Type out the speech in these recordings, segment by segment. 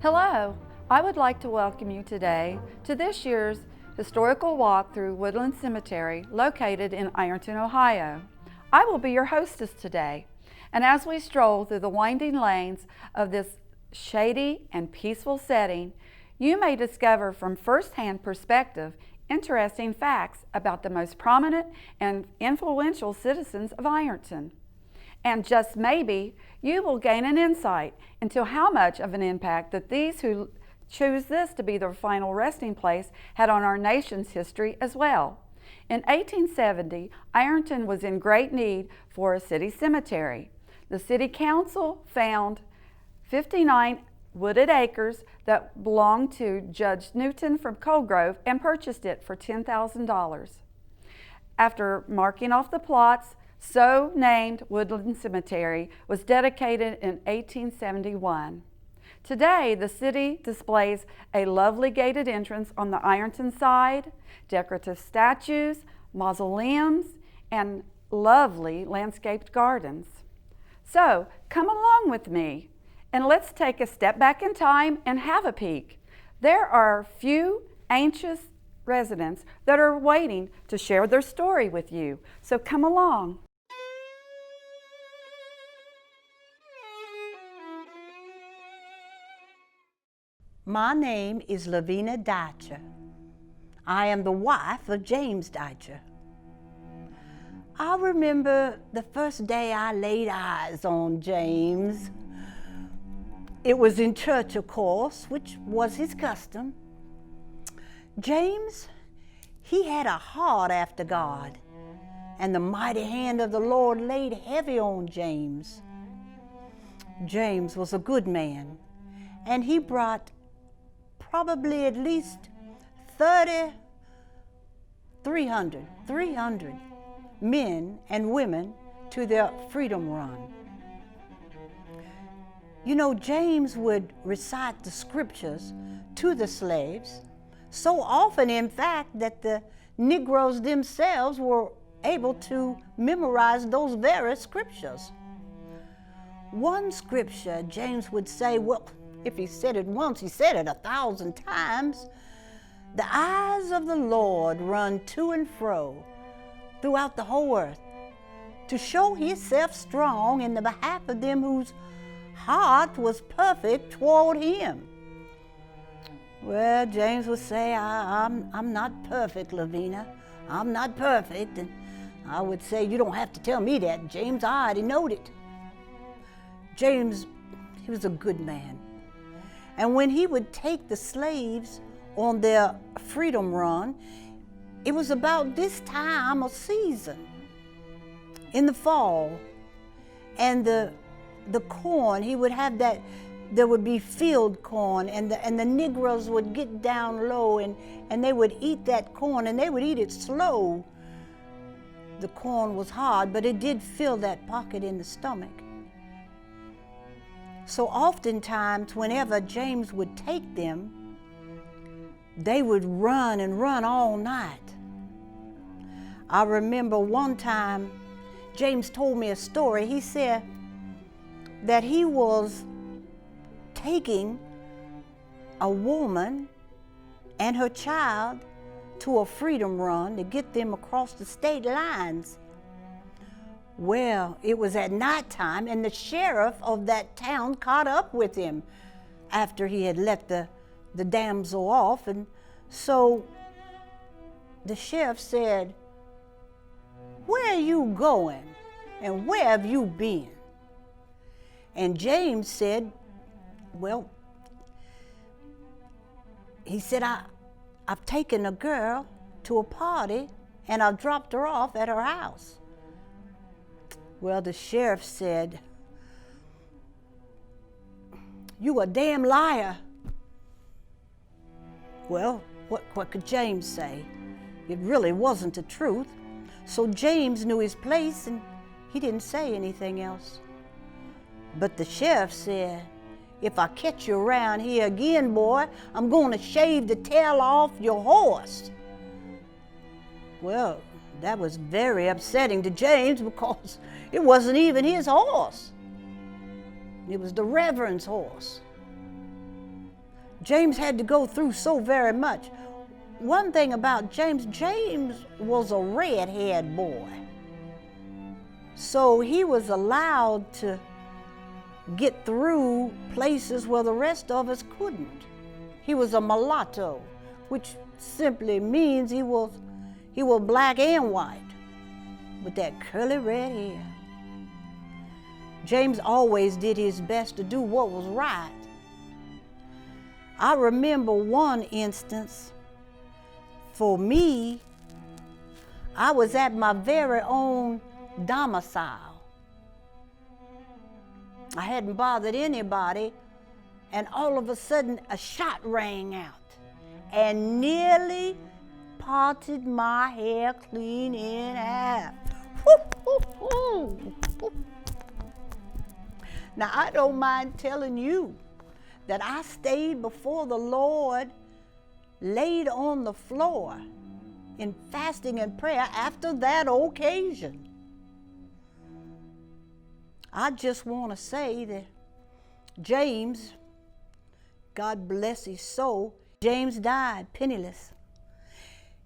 Hello, I would like to welcome you today to this year's historical walk through Woodland Cemetery located in Ironton, Ohio. I will be your hostess today, and as we stroll through the winding lanes of this shady and peaceful setting, you may discover from first-hand perspective interesting facts about the most prominent and influential citizens of Ironton. And just maybe, you will gain an insight into how much of an impact that these who choose this to be their final resting place had on our nation's history as well. In 1870, Ironton was in great need for a city cemetery. The city council found 59 wooded acres that belonged to Judge Newton from Coldgrove and purchased it for $10,000. After marking off the plots, so named Woodland Cemetery was dedicated in 1871. Today, the city displays a lovely gated entrance on the Ironton side, decorative statues, mausoleums, and lovely landscaped gardens. So, come along with me, and let's take a step back in time and have a peek. There are a few ancient residents that are waiting to share their story with you, so come along. My name is Lovina Deutsch. I am the wife of James Deutsch. I remember the first day I laid eyes on James. It was in church, of course, which was his custom. James, he had a heart after God, and the mighty hand of the Lord laid heavy on James. James was a good man, and he brought probably at least 300 men and women to their freedom run. You know, James would recite the scriptures to the slaves, so often in fact that the Negroes themselves were able to memorize those very scriptures. One scripture James would say, well, if he said it once, he said it 1,000 times. The eyes of the Lord run to and fro throughout the whole earth to show himself strong in the behalf of them whose heart was perfect toward him. Well, James would say, I'm not perfect, Lovina. I'm not perfect. And I would say, you don't have to tell me that, James. I already knowed it. James, he was a good man. And when he would take the slaves on their freedom run, it was about this time of season in the fall. And the corn, he would have that, there would be field corn, and the Negroes would get down low and they would eat that corn, and they would eat it slow. The corn was hard, but it did fill that pocket in the stomach. So oftentimes, whenever James would take them, they would run and run all night. I remember one time, James told me a story. He said that he was taking a woman and her child to a freedom run to get them across the state lines. Well, it was at nighttime, and the sheriff of that town caught up with him after he had let the damsel off. And so the sheriff said, "Where are you going, and where have you been?" And James said, well, he said, I've taken a girl to a party, and I've dropped her off at her house. Well, the sheriff said, "You a damn liar." Well, what could James say? It really wasn't the truth. So James knew his place, and he didn't say anything else. But the sheriff said, "If I catch you around here again, boy, I'm going to shave the tail off your horse." Well, that was very upsetting to James because it wasn't even his horse. It was the Reverend's horse. James had to go through so very much. One thing about James was a redhead boy. So he was allowed to get through places where the rest of us couldn't. He was a mulatto, which simply means he was black and white, with that curly red hair. James always did his best to do what was right. I remember one instance. For me, I was at my very own domicile. I hadn't bothered anybody, and all of a sudden a shot rang out and nearly parted my hair clean in half. Now, I don't mind telling you that I stayed before the Lord, laid on the floor in fasting and prayer after that occasion. I just want to say that James, God bless his soul, James died penniless.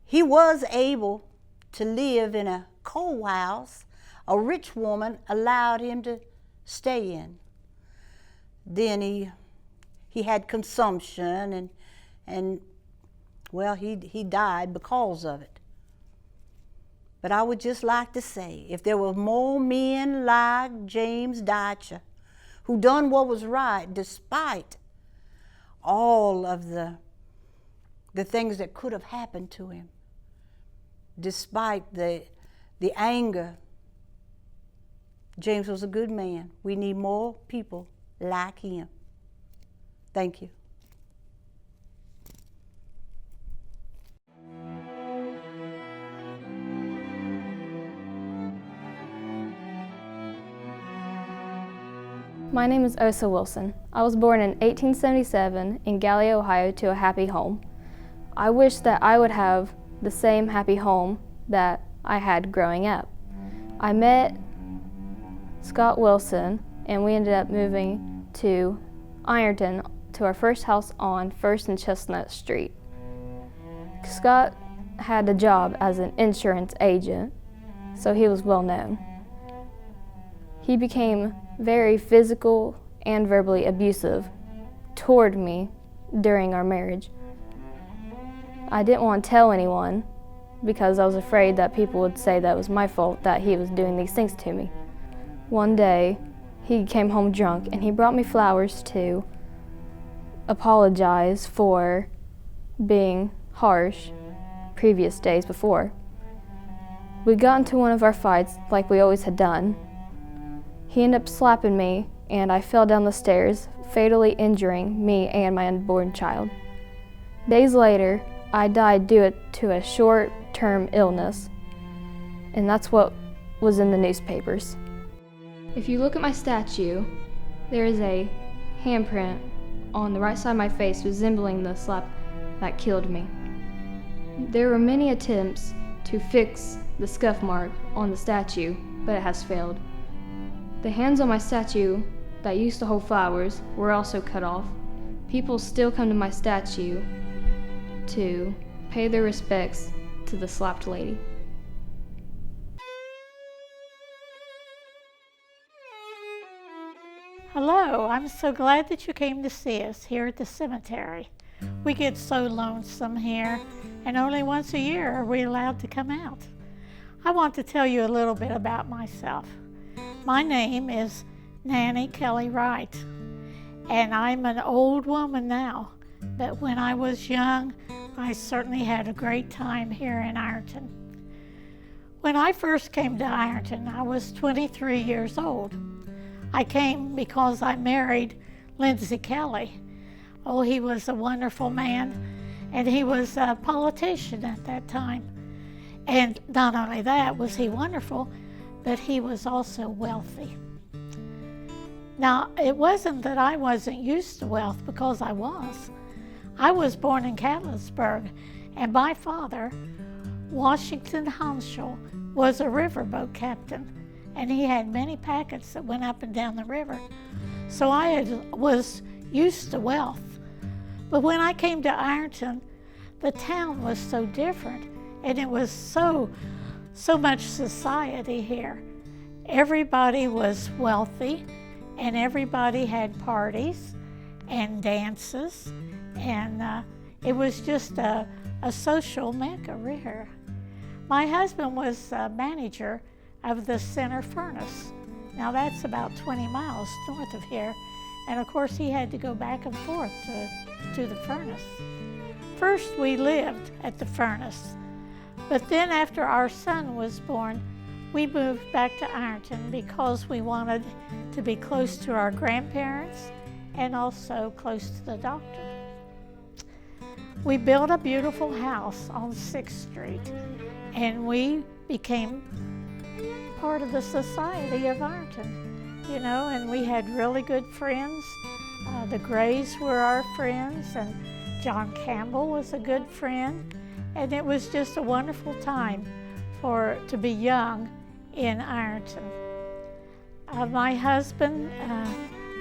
He was able to live in a courthouse a rich woman allowed him to stay in. Then he had consumption and well, he died because of it. But I would just like to say, if there were more men like James Deutsch who done what was right despite all of the things that could have happened to him, despite the anger, James was a good man. We need more people like him. Thank you. My name is Osa Wilson. I was born in 1877 in Galley, Ohio, to a happy home. I wish that I would have the same happy home that I had growing up. I met Scott Wilson and we ended up moving to Ironton, to our first house on 1st and Chestnut Street. Scott had a job as an insurance agent, so he was well known. He became very physical and verbally abusive toward me during our marriage. I didn't want to tell anyone because I was afraid that people would say that it was my fault that he was doing these things to me. One day, he came home drunk and he brought me flowers to apologize for being harsh previous days before. We got into one of our fights like we always had done. He ended up slapping me and I fell down the stairs, fatally injuring me and my unborn child. Days later, I died due to a short-term illness, and that's what was in the newspapers. If you look at my statue, there is a handprint on the right side of my face resembling the slap that killed me. There were many attempts to fix the scuff mark on the statue, but it has failed. The hands on my statue that used to hold flowers were also cut off. People still come to my statue to pay their respects to the slapped lady. Hello, I'm so glad that you came to see us here at the cemetery. We get so lonesome here, and only once a year are we allowed to come out. I want to tell you a little bit about myself. My name is Nanny Kelly Wright, and I'm an old woman now, but when I was young, I certainly had a great time here in Ironton. When I first came to Ironton, I was 23 years old. I came because I married Lindsay Kelly. Oh, he was a wonderful man, and he was a politician at that time. And not only that was he wonderful, but he was also wealthy. Now, it wasn't that I wasn't used to wealth, because I was. I was born in Catlettsburg, and my father, Washington Hanschel, was a riverboat captain, and he had many packets that went up and down the river. So I was used to wealth. But when I came to Ironton, the town was so different, and it was so much society here. Everybody was wealthy, and everybody had parties and dances, and it was just a social mecca here. My husband was manager of the center furnace. Now that's about 20 miles north of here, and of course he had to go back and forth to the furnace. First we lived at the furnace, but then after our son was born, we moved back to Ironton because we wanted to be close to our grandparents and also close to the doctor. We built a beautiful house on 6th Street, and we became part of the society of Ironton, you know, and we had really good friends. The Grays were our friends, and John Campbell was a good friend, and it was just a wonderful time to be young in Ironton. My husband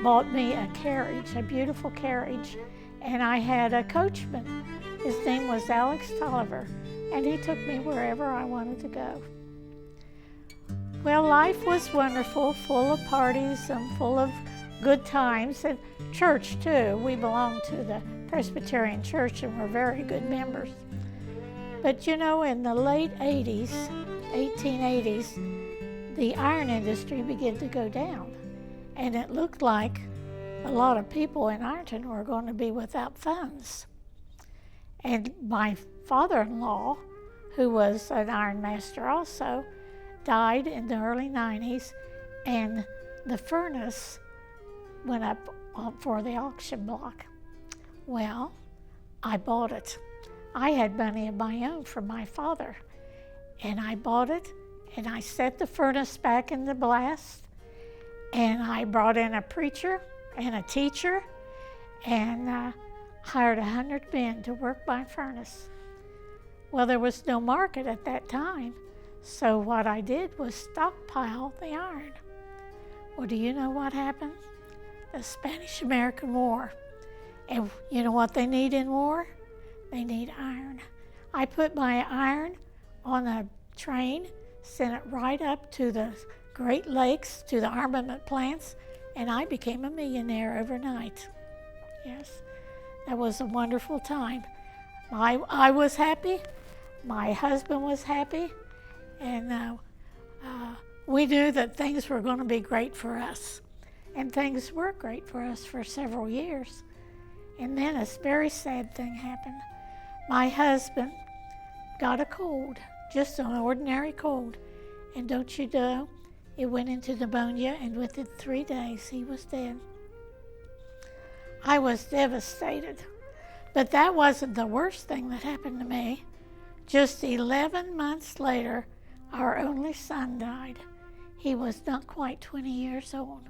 bought me a carriage, a beautiful carriage, and I had a coachman. His name was Alex Tolliver, and he took me wherever I wanted to go. Well, life was wonderful, full of parties and full of good times, and church too. We belonged to the Presbyterian Church and were very good members. But you know, in the late 80s, 1880s, the iron industry began to go down, and it looked like a lot of people in Ironton were going to be without funds. And my father-in-law, who was an iron master also, died in the early 90s, and the furnace went up for the auction block. Well, I bought it. I had money of my own from my father, and I bought it, and I set the furnace back in the blast, and I brought in a preacher and a teacher, and hired 100 men to work my furnace. Well, there was no market at that time, so what I did was stockpile the iron. Well, do you know what happened? The Spanish-American War. And you know what they need in war? They need iron. I put my iron on a train, sent it right up to the Great Lakes, to the armament plants, and I became a millionaire overnight. Yes, that was a wonderful time. I was happy, my husband was happy, and we knew that things were going to be great for us. And things were great for us for several years. And then a very sad thing happened. My husband got a cold, just an ordinary cold. And don't you know, it went into pneumonia, and within 3 days he was dead. I was devastated. But that wasn't the worst thing that happened to me. Just 11 months later, our only son died. He was not quite 20 years old.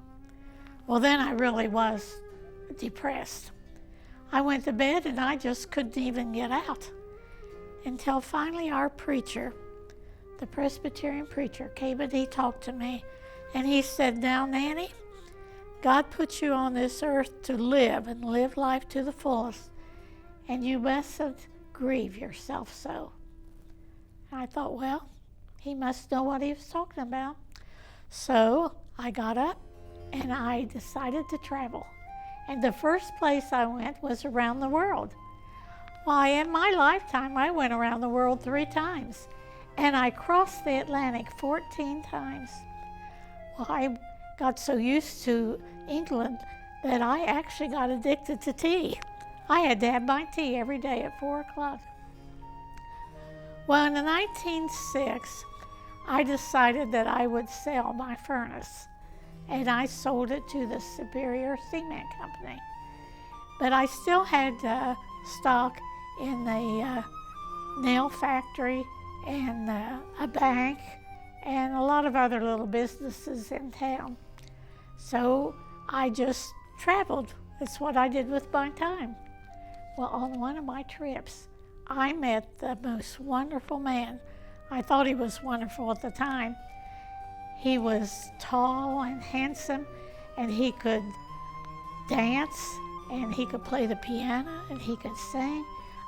Well, then I really was depressed. I went to bed and I just couldn't even get out until finally our preacher, the Presbyterian preacher, came and he talked to me, and he said, "Now, Nanny, God put you on this earth to live and live life to the fullest, and you mustn't grieve yourself so." And I thought, well, he must know what he was talking about. So I got up and I decided to travel. And the first place I went was around the world. Why, in my lifetime, I went around the world 3 times. And I crossed the Atlantic 14 times. Well, I got so used to England that I actually got addicted to tea. I had to have my tea every day at 4 o'clock. Well, in 1906, I decided that I would sell my furnace, and I sold it to the Superior Cement Company. But I still had stock in the nail factory and a bank and a lot of other little businesses in town. So I just traveled. That's what I did with my time. Well, on one of my trips, I met the most wonderful man. I thought he was wonderful at the time. He was tall and handsome, and he could dance, and he could play the piano, and he could sing.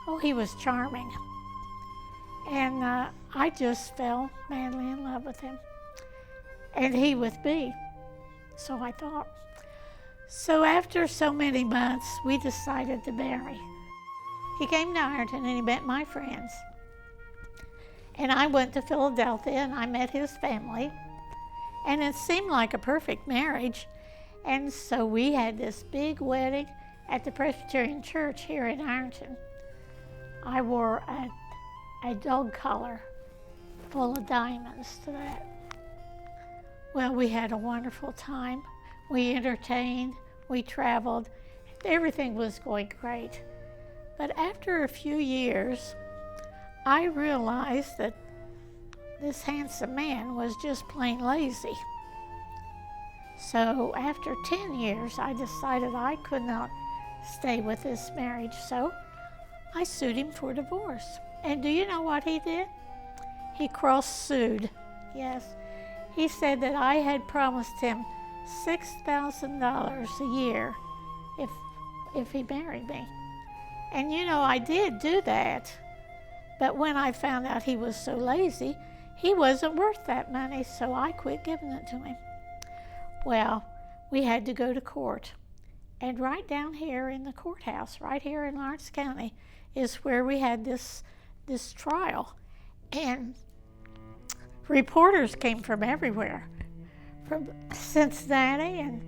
Oh, he was charming. And I just fell madly in love with him, and he with me, so I thought. So after so many months, we decided to marry. He came to Ironton and he met my friends. And I went to Philadelphia and I met his family. And it seemed like a perfect marriage. And so we had this big wedding at the Presbyterian Church here in Ironton. I wore a dog collar full of diamonds to that. Well, we had a wonderful time. We entertained, we traveled, everything was going great. But after a few years, I realized that this handsome man was just plain lazy. So after 10 years, I decided I could not stay with this marriage, so I sued him for divorce. And do you know what he did? He cross-sued, yes. He said that I had promised him $6,000 a year if he married me. And you know, I did do that, but when I found out he was so lazy, he wasn't worth that money, so I quit giving it to him. Well, we had to go to court, and right down here in the courthouse, right here in Lawrence County, is where we had this trial. And reporters came from everywhere, from Cincinnati and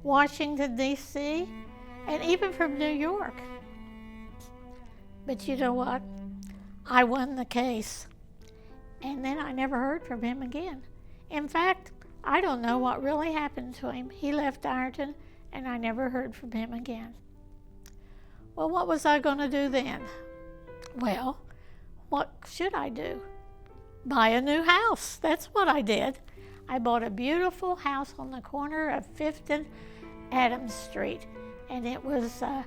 Washington, D.C., and even from New York. But you know what? I won the case, and then I never heard from him again. In fact, I don't know what really happened to him. He left Ironton, and I never heard from him again. Well, what was I going to do then? Well, what should I do? Buy a new house. That's what I did. I bought a beautiful house on the corner of 5th and Adams Street, and it was a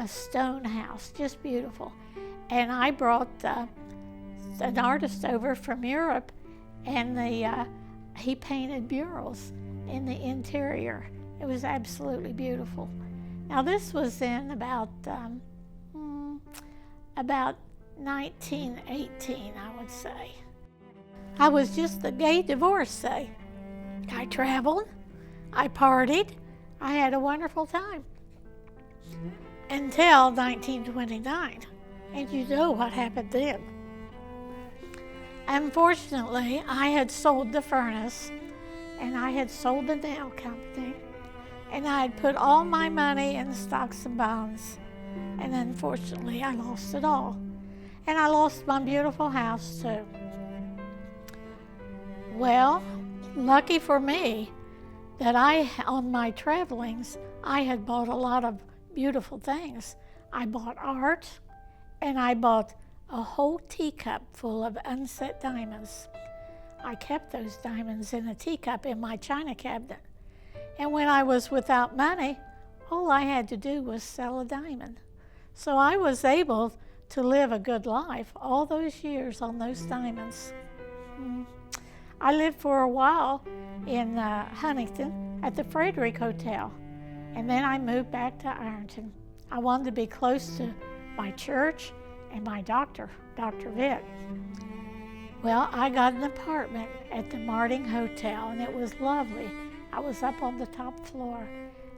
stone house, just beautiful. And I brought an artist over from Europe, and he painted murals in the interior. It was absolutely beautiful. Now this was in about 1918, I would say. I was just a gay divorcee. I traveled, I partied, I had a wonderful time. Until 1929. And you know what happened then. Unfortunately, I had sold the furnace, and I had sold the nail company, and I had put all my money in stocks and bonds. And unfortunately, I lost it all. And I lost my beautiful house too. Well, lucky for me that on my travelings, I had bought a lot of beautiful things. I bought art, and I bought a whole teacup full of unset diamonds. I kept those diamonds in a teacup in my china cabinet. And when I was without money, all I had to do was sell a diamond. So I was able to live a good life all those years on those diamonds. I lived for a while in Huntington at the Frederick Hotel, and then I moved back to Ironton. I wanted to be close to my church and my doctor, Dr. Vitt. Well, I got an apartment at the Marting Hotel, and it was lovely. I was up on the top floor,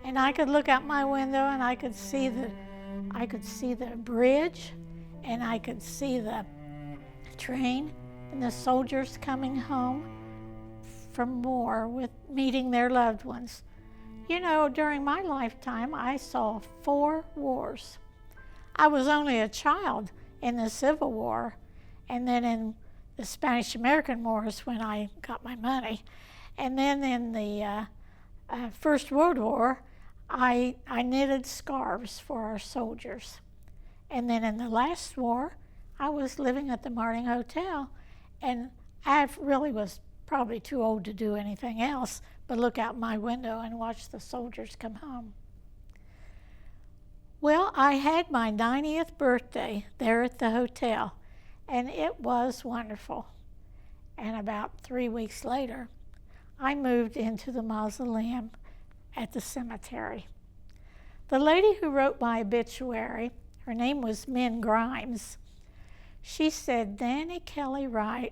and I could look out my window, and I could see the bridge, and I could see the train and the soldiers coming home from war with meeting their loved ones. You know, during my lifetime, I saw 4 wars. I was only a child in the Civil War, and then in the Spanish-American Wars when I got my money. And then in the First World War, I knitted scarves for our soldiers. And then in the last war, I was living at the Marting Hotel, and I really was probably too old to do anything else but look out my window and watch the soldiers come home. Well, I had my 90th birthday there at the hotel, and it was wonderful. And about 3 weeks later, I moved into the mausoleum at the cemetery. The lady who wrote my obituary, her name was Min Grimes. She said Nanny Kelly Wright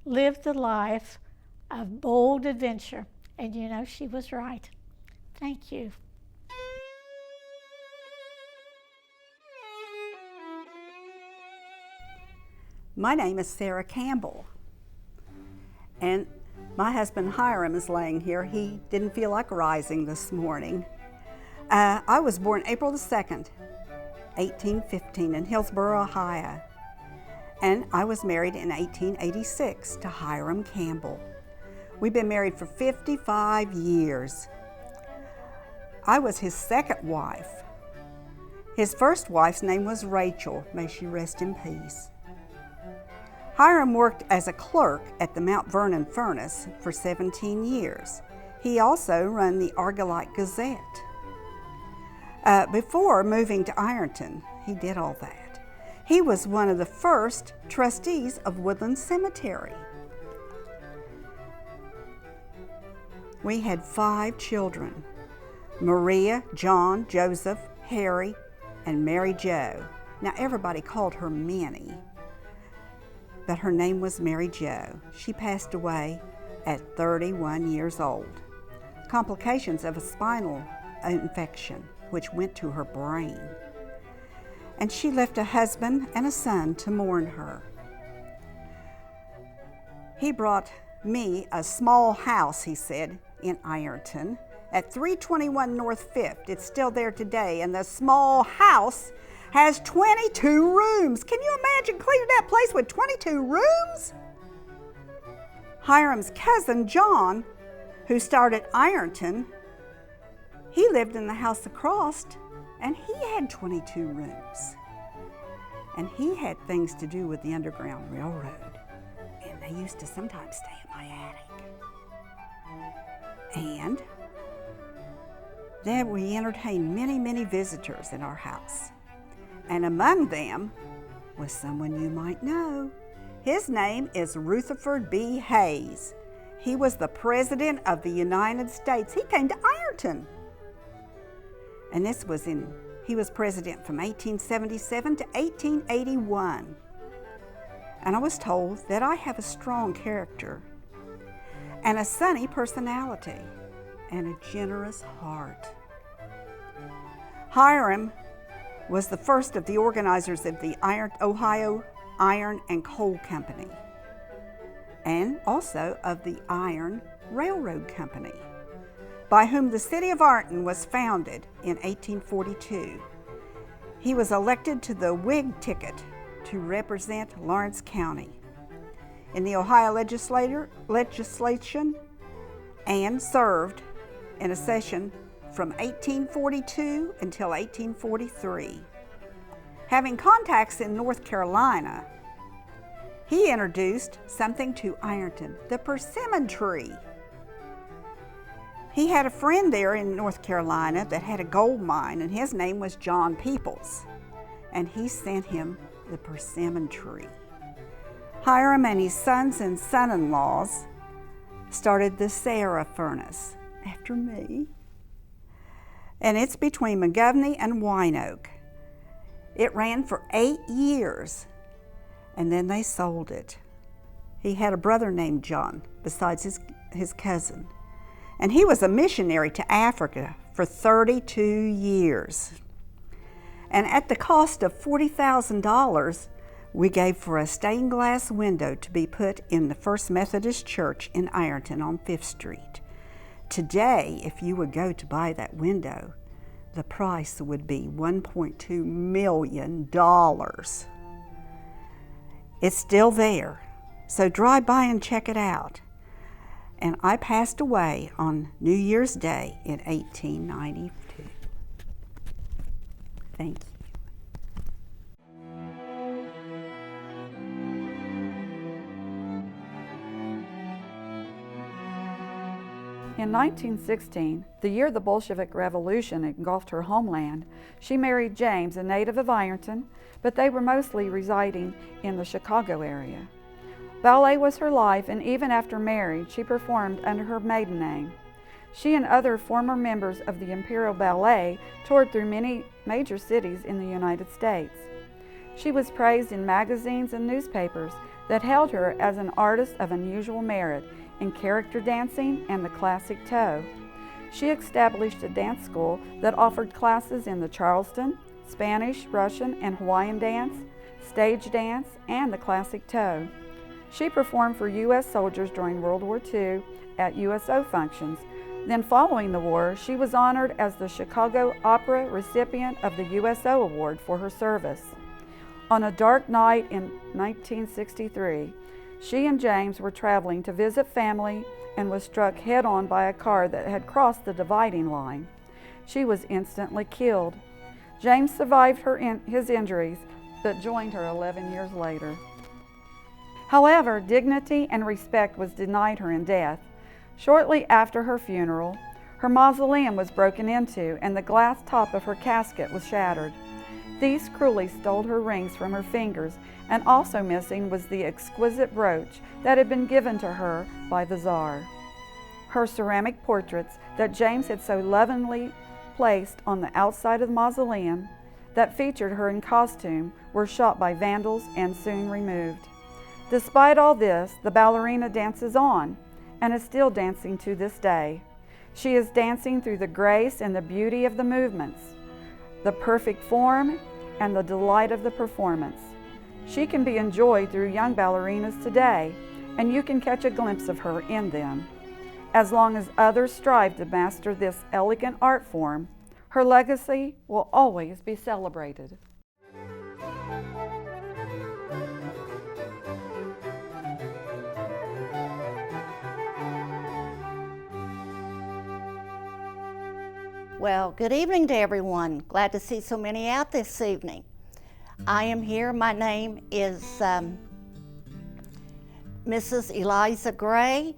lived a life of bold adventure, and you know she was right. Thank you. My name is Sarah Campbell, and my husband Hiram is laying here. He didn't feel like rising this morning. I was born April the 2nd, 1815 in Hillsboro, Ohio, and I was married in 1886 to Hiram Campbell. We've been married for 55 years. I was his second wife. His first wife's name was Rachel. May she rest in peace. Hiram worked as a clerk at the Mount Vernon Furnace for 17 years. He also ran the Argolite Gazette. Before moving to Ironton, he did all that. He was one of the first trustees of Woodland Cemetery. We had 5 children: Maria, John, Joseph, Harry, and Mary Jo. Now everybody called her Minnie, but her name was Mary Jo. She passed away at 31 years old. Complications of a spinal infection which went to her brain. And she left a husband and a son to mourn her. He brought me a small house, he said, in Ironton at 321 North 5th. It's still there today, and the small house has 22 rooms. Can you imagine cleaning that place with 22 rooms? Hiram's cousin, John, who started Ironton, he lived in the house across, and he had 22 rooms. And he had things to do with the Underground Railroad, and they used to sometimes stay in my attic. And then we entertained many, many visitors in our house. And among them was someone you might know. His name is Rutherford B. Hayes. He was the President of the United States. He came to Ironton. And he was president from 1877 to 1881. And I was told that I have a strong character and a sunny personality and a generous heart. Hiram was the first of the organizers of the Ohio Iron and Coal Company, and also of the Iron Railroad Company, by whom the city of Ironton was founded in 1842. He was elected to the Whig ticket to represent Lawrence County in the Ohio legislation and served in a session from 1842 until 1843. Having contacts in North Carolina, he introduced something to Ironton, the persimmon tree. He had a friend there in North Carolina that had a gold mine, and his name was John Peoples, and he sent him the persimmon tree. Hiram and his sons and son-in-laws started the Sarah furnace after me, and it's between McGovney and Winoak. It ran for 8 years, and then they sold it. He had a brother named John, besides his cousin, and he was a missionary to Africa for 32 years. And at the cost of $40,000, we gave for a stained glass window to be put in the First Methodist Church in Ironton on 5th Street. Today, if you would go to buy that window, the price would be $1.2 million. It's still there, so drive by and check it out. And I passed away on New Year's Day in 1892. Thank you. In 1916, the year the Bolshevik Revolution engulfed her homeland, she married James, a native of Ironton, but they were mostly residing in the Chicago area. Ballet was her life, and even after marriage, she performed under her maiden name. She and other former members of the Imperial Ballet toured through many major cities in the United States. She was praised in magazines and newspapers that hailed her as an artist of unusual merit in character dancing and the classic toe. She established a dance school that offered classes in the Charleston, Spanish, Russian, and Hawaiian dance, stage dance, and the classic toe. She performed for U.S. soldiers during World War II at USO functions. Then following the war, she was honored as the Chicago Opera recipient of the USO Award for her service. On a dark night in 1963, she and James were traveling to visit family and was struck head-on by a car that had crossed the dividing line. She was instantly killed. James survived his injuries, but joined her 11 years later. However, dignity and respect was denied her in death. Shortly after her funeral, her mausoleum was broken into and the glass top of her casket was shattered. Thieves cruelly stole her rings from her fingers, and also missing was the exquisite brooch that had been given to her by the Tsar. Her ceramic portraits that James had so lovingly placed on the outside of the mausoleum that featured her in costume were shot by vandals and soon removed. Despite all this, the ballerina dances on and is still dancing to this day. She is dancing through the grace and the beauty of the movements, the perfect form, and the delight of the performance. She can be enjoyed through young ballerinas today, and you can catch a glimpse of her in them. As long as others strive to master this elegant art form, her legacy will always be celebrated. Well, good evening to everyone. Glad to see so many out this evening. I am here. My name is Mrs. Eliza Gray,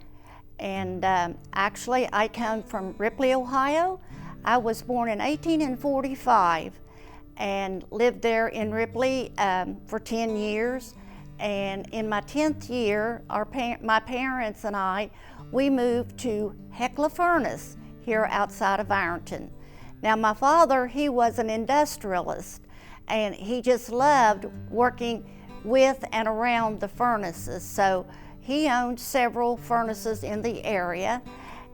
and actually I come from Ripley, Ohio. I was born in 1845 and lived there in Ripley for 10 years. And in my 10th year, my parents and I, we moved to Hecla Furnace here outside of Ironton. Now my father, he was an industrialist, and he just loved working with and around the furnaces. So he owned several furnaces in the area.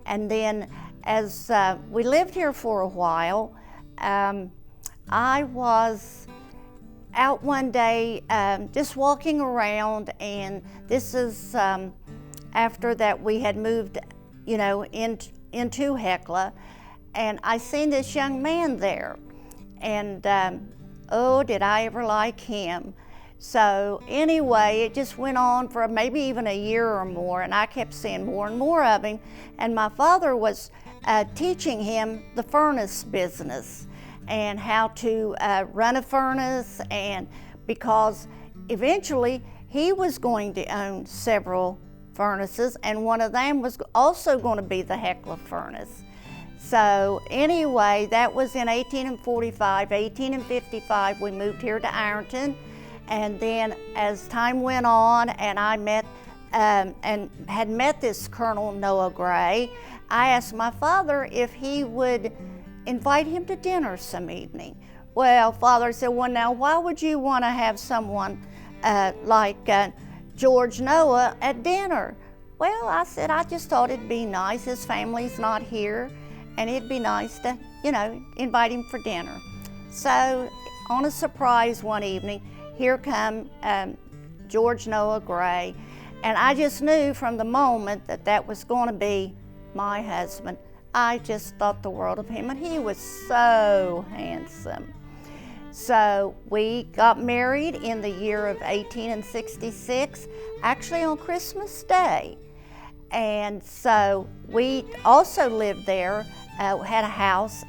And then as we lived here for a while, I was out one day just walking around, and this is after that we had moved, into Hecla, and I seen this young man there, and oh, did I ever like him. So anyway, it just went on for maybe even a year or more, and I kept seeing more and more of him, and my father was teaching him the furnace business and how to run a furnace, and because eventually he was going to own several furnaces, and one of them was also going to be the Hecla furnace. So anyway, that was in 1845. 1855, we moved here to Ironton, and then as time went on, and I met and had met this Colonel Noah Gray, I asked my father if he would invite him to dinner some evening. Well, Father said, well, now why would you want to have someone like George Noah at dinner? Well, I said, I just thought it'd be nice. His family's not here, and it'd be nice to, invite him for dinner. So on a surprise one evening, here come George Noah Gray, and I just knew from the moment that that was going to be my husband. I just thought the world of him, and he was so handsome. So we got married in the year of 1866, actually on Christmas Day. And so we also lived there, had a house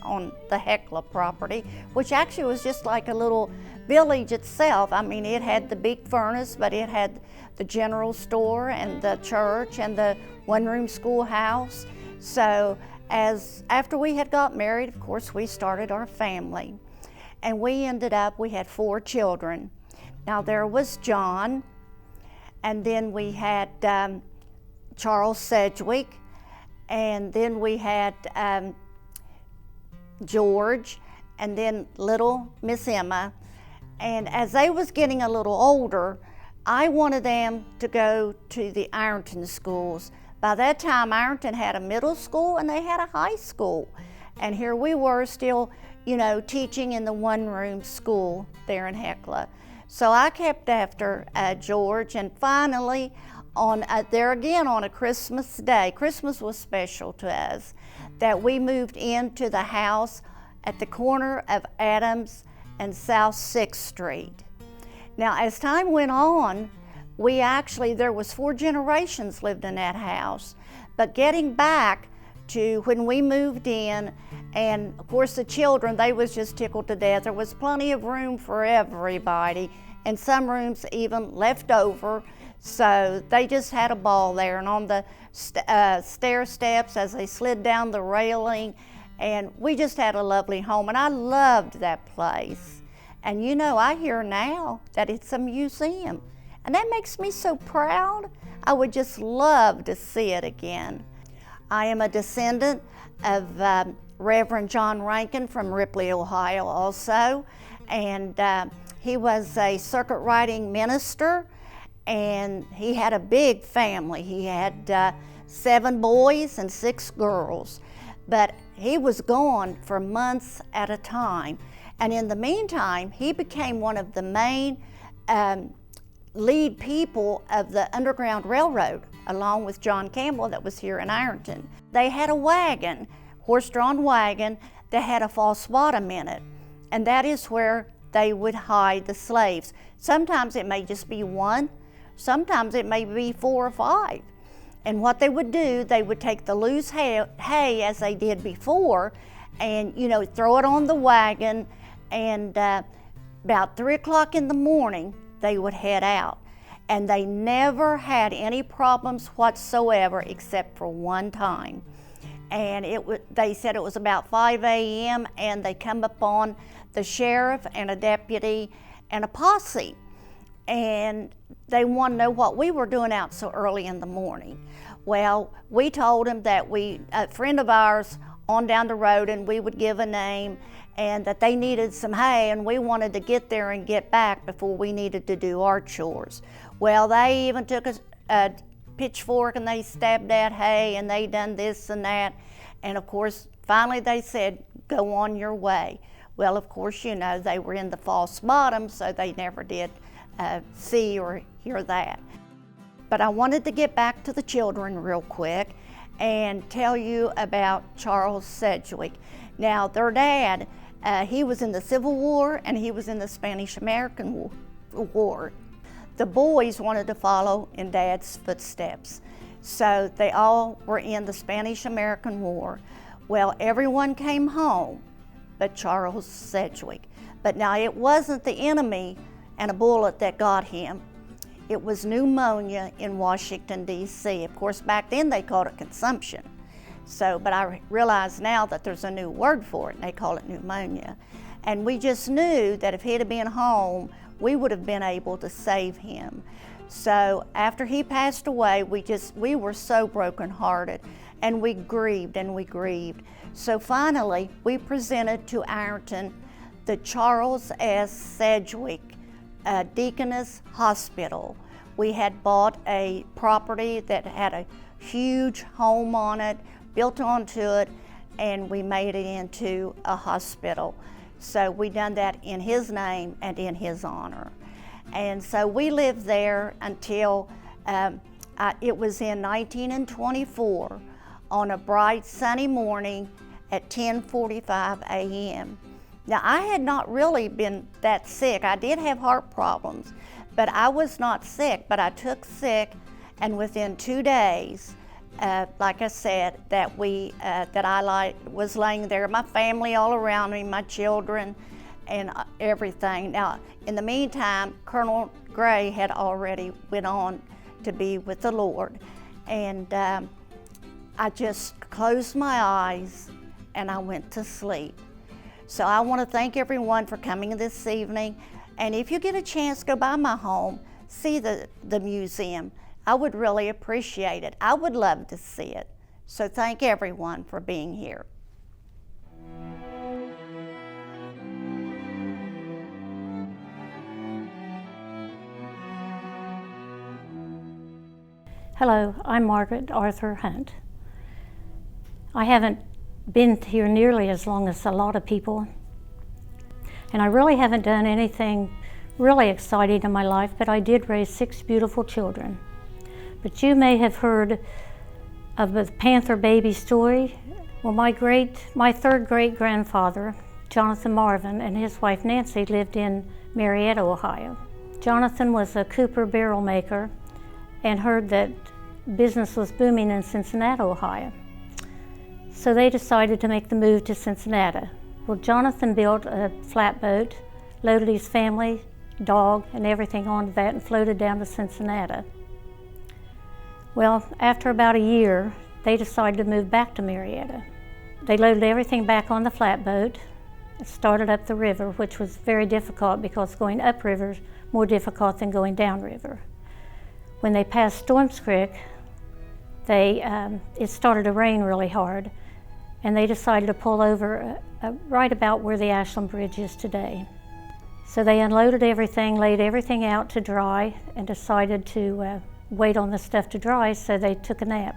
on the Hecla property, which actually was just like a little village itself. I mean, it had the big furnace, but it had the general store and the church and the one-room schoolhouse. So after we had got married, of course, we started our family. And we had 4 children. Now there was John, and then we had Charles Sedgwick, and then we had George, and then little Miss Emma. And as they was getting a little older, I wanted them to go to the Ironton schools. By that time, Ironton had a middle school and they had a high school. And here we were still, you know, teaching in the one-room school there in Hecla. So I kept after George, and finally, on there again on a Christmas day, Christmas was special to us, that we moved into the house at the corner of Adams and South 6th Street. Now, as time went on, there was 4 generations lived in that house. But getting back to when we moved in, and of course the children, they was just tickled to death. There was plenty of room for everybody, and some rooms even left over. So they just had a ball there, and on the stair steps as they slid down the railing, and we just had a lovely home, and I loved that place. And you know, I hear now that it's a museum, and that makes me so proud. I would just love to see it again. I am a descendant of Reverend John Rankin from Ripley, Ohio also, and he was a circuit riding minister, and he had a big family. He had 7 boys and 6 girls, but he was gone for months at a time. And in the meantime, he became one of the main lead people of the Underground Railroad, along with John Campbell that was here in Ironton. They had a wagon, horse-drawn wagon, that had a false bottom in it, and that is where they would hide the slaves. Sometimes it may just be 1, sometimes it may be 4 or 5. And what they would do, they would take the loose hay as they did before, and you know, throw it on the wagon, and about 3 o'clock in the morning, they would head out. And they never had any problems whatsoever except for one time. And they said it was about 5 a.m. and they come upon the sheriff and a deputy and a posse. And they wanted to know what we were doing out so early in the morning. Well, we told them that a friend of ours on down the road, and we would give a name, and that they needed some hay, and we wanted to get there and get back before we needed to do our chores. Well, they even took a pitchfork and they stabbed that hay, and they done this and that. And of course, finally they said, go on your way. Well, of course, you know, they were in the false bottom, so they never did see or hear that. But I wanted to get back to the children real quick and tell you about Charles Sedgwick. Now, their dad, he was in the Civil War and he was in the Spanish-American War. The boys wanted to follow in Dad's footsteps, so they all were in the Spanish-American War. Well, everyone came home but Charles Sedgwick. But now it wasn't the enemy and a bullet that got him. It was pneumonia in Washington, D.C. Of course, back then they called it consumption. But I realize now that there's a new word for it, and they call it pneumonia. And we just knew that if he'd have been home, we would have been able to save him. So after he passed away, we were so brokenhearted, and we grieved and we grieved. So finally, we presented to Ironton the Charles S. Sedgwick Deaconess Hospital. We had bought a property that had a huge home on it, built onto it, and we made it into a hospital. So we done that in his name and in his honor. And so we lived there until it was in 1924 on a bright sunny morning at 10:45 a.m. Now, I had not really been that sick. I did have heart problems, but I was not sick. But I took sick, and within 2 days, like I said, that I was laying there, my family all around me, my children, and everything. Now, in the meantime, Colonel Gray had already went on to be with the Lord, and I just closed my eyes and I went to sleep. So I want to thank everyone for coming this evening, and if you get a chance, go by my home, see the museum. I would really appreciate it. I would love to see it. So thank everyone for being here. Hello, I'm Margaret Arthur Hunt. I haven't been here nearly as long as a lot of people, and I really haven't done anything really exciting in my life, but I did raise 6 beautiful children. But you may have heard of the Panther baby story. Well, my third great grandfather, Jonathan Marvin, and his wife Nancy lived in Marietta, Ohio. Jonathan was a cooper barrel maker and heard that business was booming in Cincinnati, Ohio. So they decided to make the move to Cincinnati. Well, Jonathan built a flatboat, loaded his family, dog, and everything onto that and floated down to Cincinnati. Well, after about a year, they decided to move back to Marietta. They loaded everything back on the flatboat and started up the river, which was very difficult because going upriver is more difficult than going downriver. When they passed Storms Creek, it started to rain really hard, and they decided to pull over right about where the Ashland Bridge is today. So they unloaded everything, laid everything out to dry, and decided to wait on the stuff to dry, so they took a nap.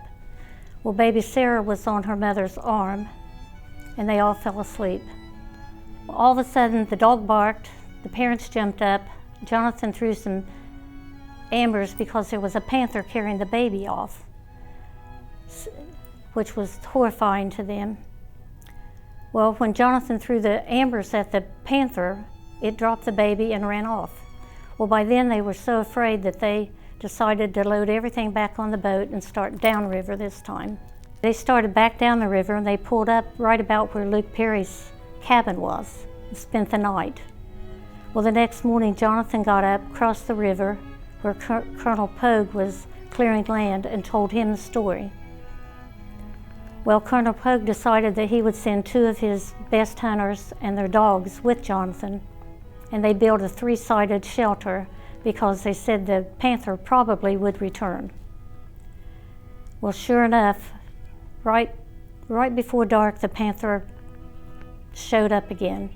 Well, baby Sarah was on her mother's arm, and they all fell asleep. Well, all of a sudden, the dog barked, the parents jumped up, Jonathan threw some ambers because there was a panther carrying the baby off, which was horrifying to them. Well, when Jonathan threw the ambers at the panther, it dropped the baby and ran off. Well, by then they were so afraid that they decided to load everything back on the boat and start downriver this time. They started back down the river and they pulled up right about where Luke Perry's cabin was and spent the night. Well, the next morning Jonathan got up, crossed the river where Colonel Pogue was clearing land, and told him the story. Well, Colonel Pogue decided that he would send 2 of his best hunters and their dogs with Jonathan, and they built a 3-sided shelter because they said the panther probably would return. Well, sure enough, right before dark, the panther showed up again,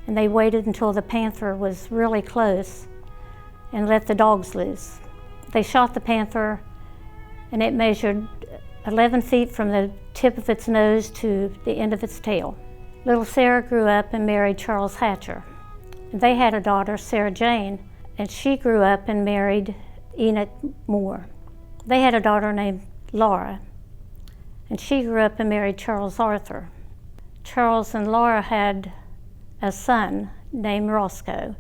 and they waited until the panther was really close and let the dogs loose. They shot the panther, and it measured 11 feet from the tip of its nose to the end of its tail. Little Sarah grew up and married Charles Hatcher. They had a daughter, Sarah Jane, and she grew up and married Enoch Moore. They had a daughter named Laura, and she grew up and married Charles Arthur. Charles and Laura had a son named Roscoe.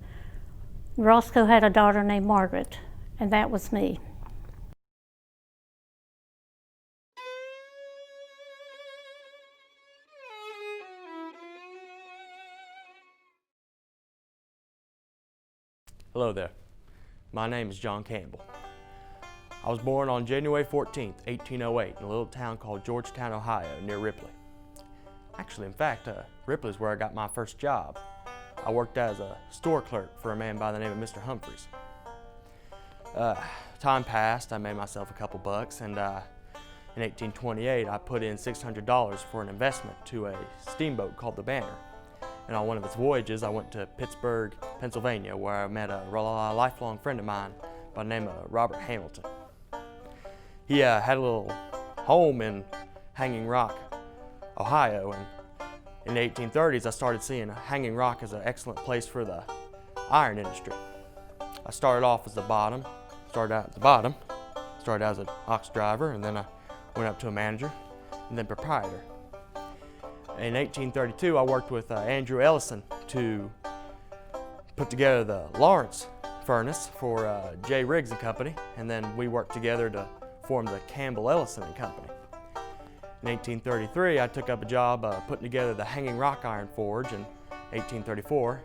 Roscoe had a daughter named Margaret, and that was me. Hello there. My name is John Campbell. I was born on January 14th, 1808 in a little town called Georgetown, Ohio, near Ripley. Actually, in fact, Ripley is where I got my first job. I worked as a store clerk for a man by the name of Mr. Humphreys. Time passed, I made myself a couple bucks, and in 1828 I put in $600 for an investment to a steamboat called the Banner. And on one of its voyages I went to Pittsburgh, Pennsylvania, where I met a lifelong friend of mine by the name of Robert Hamilton. He had a little home in Hanging Rock, Ohio, and in the 1830s I started seeing Hanging Rock as an excellent place for the iron industry. I started off as started out as an ox driver, and then I went up to a manager and then proprietor. In 1832 I worked with Andrew Ellison to put together the Lawrence furnace for J. Riggs and Company, and then we worked together to form the Campbell, Ellison and Company. In 1833, I took up a job putting together the Hanging Rock Iron Forge. In 1834,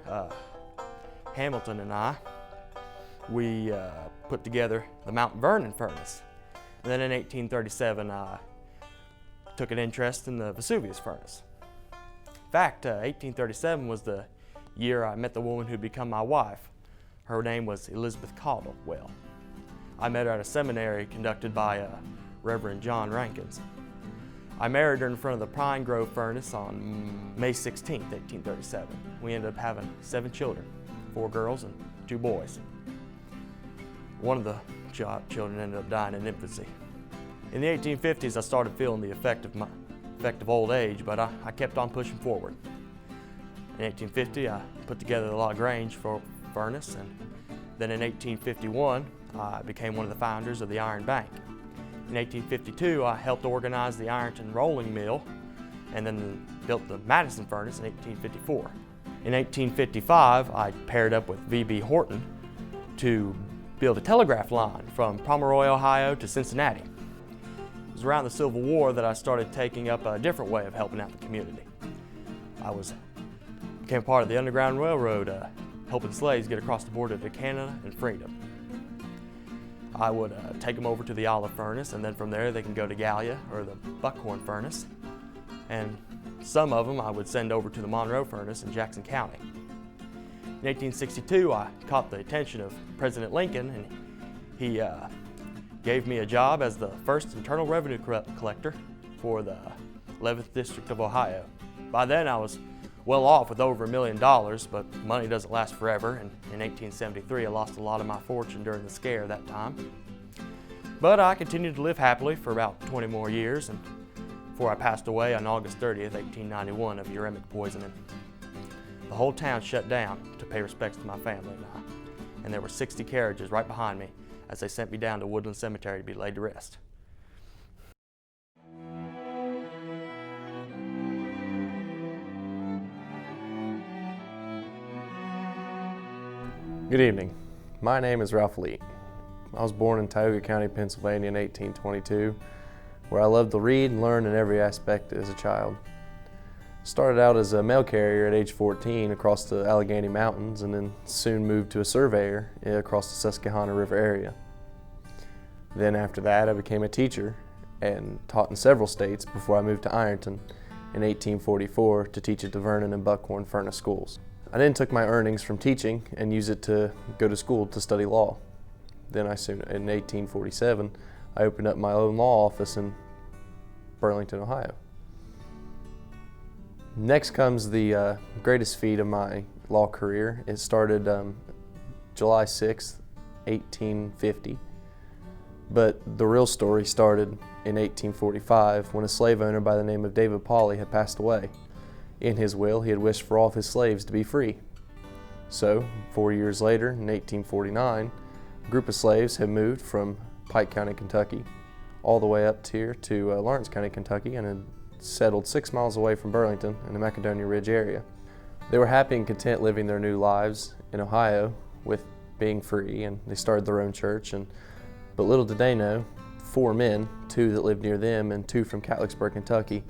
Hamilton and we put together the Mount Vernon furnace. And then in 1837, I took an interest in the Vesuvius furnace. In fact, 1837 was the year I met the woman who'd become my wife. Her name was Elizabeth Caldwell. I met her at a seminary conducted by Reverend John Rankins. I married her in front of the Pine Grove furnace on May 16, 1837. We ended up having 7 children, 4 girls and 2 boys. One of the children ended up dying in infancy. In the 1850s, I started feeling the effect of old age, but I kept on pushing forward. In 1850, I put together the LaGrange furnace, and then in 1851, I became one of the founders of the Iron Bank. In 1852, I helped organize the Ironton rolling mill, and then built the Madison furnace in 1854. In 1855, I paired up with V.B. Horton to build a telegraph line from Pomeroy, Ohio to Cincinnati. It was around the Civil War that I started taking up a different way of helping out the community. I became part of the Underground Railroad, helping slaves get across the border to Canada and freedom. I would take them over to the olive furnace, and then from there they can go to Gallia or the buckhorn furnace. And some of them I would send over to the Monroe furnace in Jackson County. In 1862, I caught the attention of President Lincoln, and he gave me a job as the first Internal Revenue collector for the 11th District of Ohio. By then I was well off with over $1 million, but money doesn't last forever, and in 1873 I lost a lot of my fortune during the scare that time. But I continued to live happily for about 20 more years, and before I passed away on August 30th, 1891 of uremic poisoning. The whole town shut down to pay respects to my family and there were 60 carriages right behind me as they sent me down to Woodland Cemetery to be laid to rest. Good evening. My name is Ralph Leet. I was born in Tioga County, Pennsylvania in 1822, where I loved to read and learn in every aspect as a child. Started out as a mail carrier at age 14 across the Allegheny Mountains, and then soon moved to a surveyor across the Susquehanna River area. Then after that, I became a teacher and taught in several states before I moved to Ironton in 1844 to teach at the Vernon and Buckhorn Furnace schools. I then took my earnings from teaching and used it to go to school to study law. Then in 1847, I opened up my own law office in Burlington, Ohio. Next comes the greatest feat of my law career. It started July 6th, 1850. But the real story started in 1845 when a slave owner by the name of David Pauley had passed away. In his will, he had wished for all of his slaves to be free. So, 4 years later, in 1849, a group of slaves had moved from Pike County, Kentucky, all the way up here to Lawrence County, Kentucky, and had settled 6 miles away from Burlington in the Macedonia Ridge area. They were happy and content living their new lives in Ohio with being free, and they started their own church. But little did they know, 4 men, 2 that lived near them and 2 from Catlettsburg, Kentucky,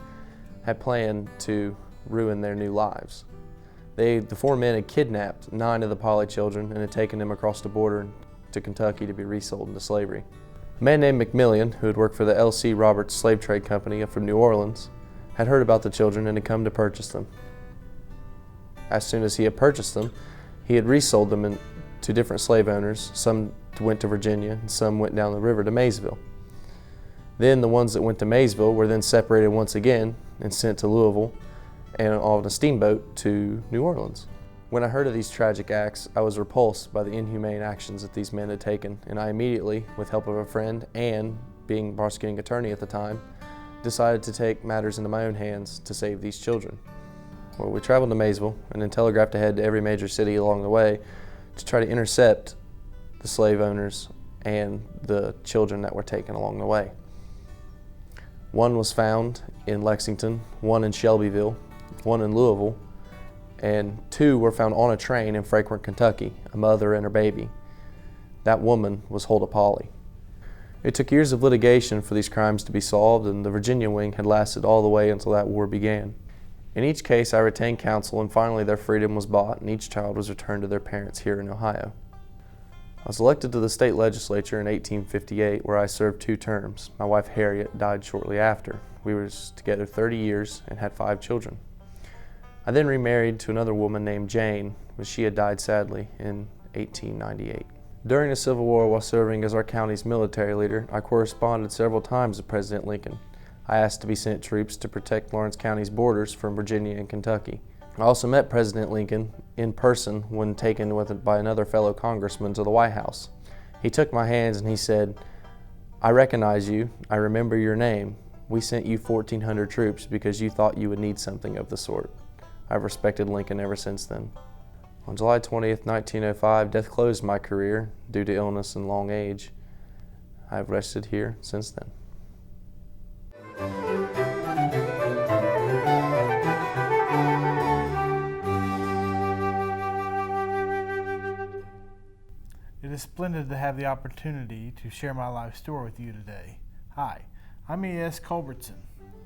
had planned to ruin their new lives. The 4 men had kidnapped 9 of the Pauley children and had taken them across the border to Kentucky to be resold into slavery. A man named McMillian, who had worked for the L.C. Roberts Slave Trade Company from New Orleans, had heard about the children and had come to purchase them. As soon as he had purchased them, he had resold them to different slave owners. Some went to Virginia and some went down the river to Maysville. Then the ones that went to Maysville were then separated once again and sent to Louisville and on a steamboat to New Orleans. When I heard of these tragic acts, I was repulsed by the inhumane actions that these men had taken, and I immediately, with help of a friend and being prosecuting attorney at the time, decided to take matters into my own hands to save these children. Well, we traveled to Maysville and then telegraphed ahead to every major city along the way to try to intercept the slave owners and the children that were taken along the way. One was found in Lexington, one in Shelbyville, one in Louisville, and 2 were found on a train in Frankfort, Kentucky, a mother and her baby. That woman was Huldah Pauley. It took years of litigation for these crimes to be solved, and the Virginia wing had lasted all the way until that war began. In each case, I retained counsel, and finally their freedom was bought, and each child was returned to their parents here in Ohio. I was elected to the state legislature in 1858, where I served 2 terms. My wife Harriet died shortly after. We were together 30 years and had 5 children. I then remarried to another woman named Jane, but she had died sadly in 1898. During the Civil War, while serving as our county's military leader, I corresponded several times with President Lincoln. I asked to be sent troops to protect Lawrence County's borders from Virginia and Kentucky. I also met President Lincoln in person when taken by another fellow congressman to the White House. He took my hands and he said, "I recognize you. I remember your name. We sent you 1,400 troops because you thought you would need something of the sort." I've respected Lincoln ever since then. On July 20th, 1905, death closed my career due to illness and long age. I have rested here since then. It is splendid to have the opportunity to share my life story with you today. Hi, I'm E.S. Culbertson.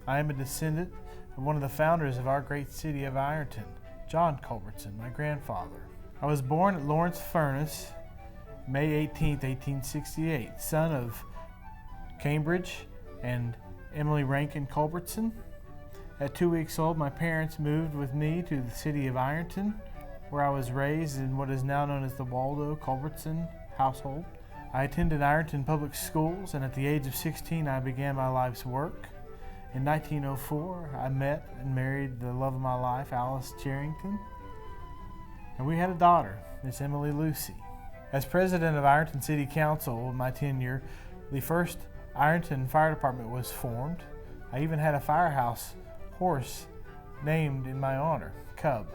I am a descendant of one of the founders of our great city of Ironton, John Culbertson, my grandfather. I was born at Lawrence Furnace, May 18, 1868, son of Cambridge and Emily Rankin Culbertson. At 2 weeks old, my parents moved with me to the city of Ironton, where I was raised in what is now known as the Waldo Culbertson household. I attended Ironton public schools, and at the age of 16, I began my life's work. In 1904, I met and married the love of my life, Alice Charrington, and we had a daughter, Miss Emily Lucy. As president of Ironton City Council in my tenure, the first Ironton Fire Department was formed. I even had a firehouse horse named in my honor, Cub.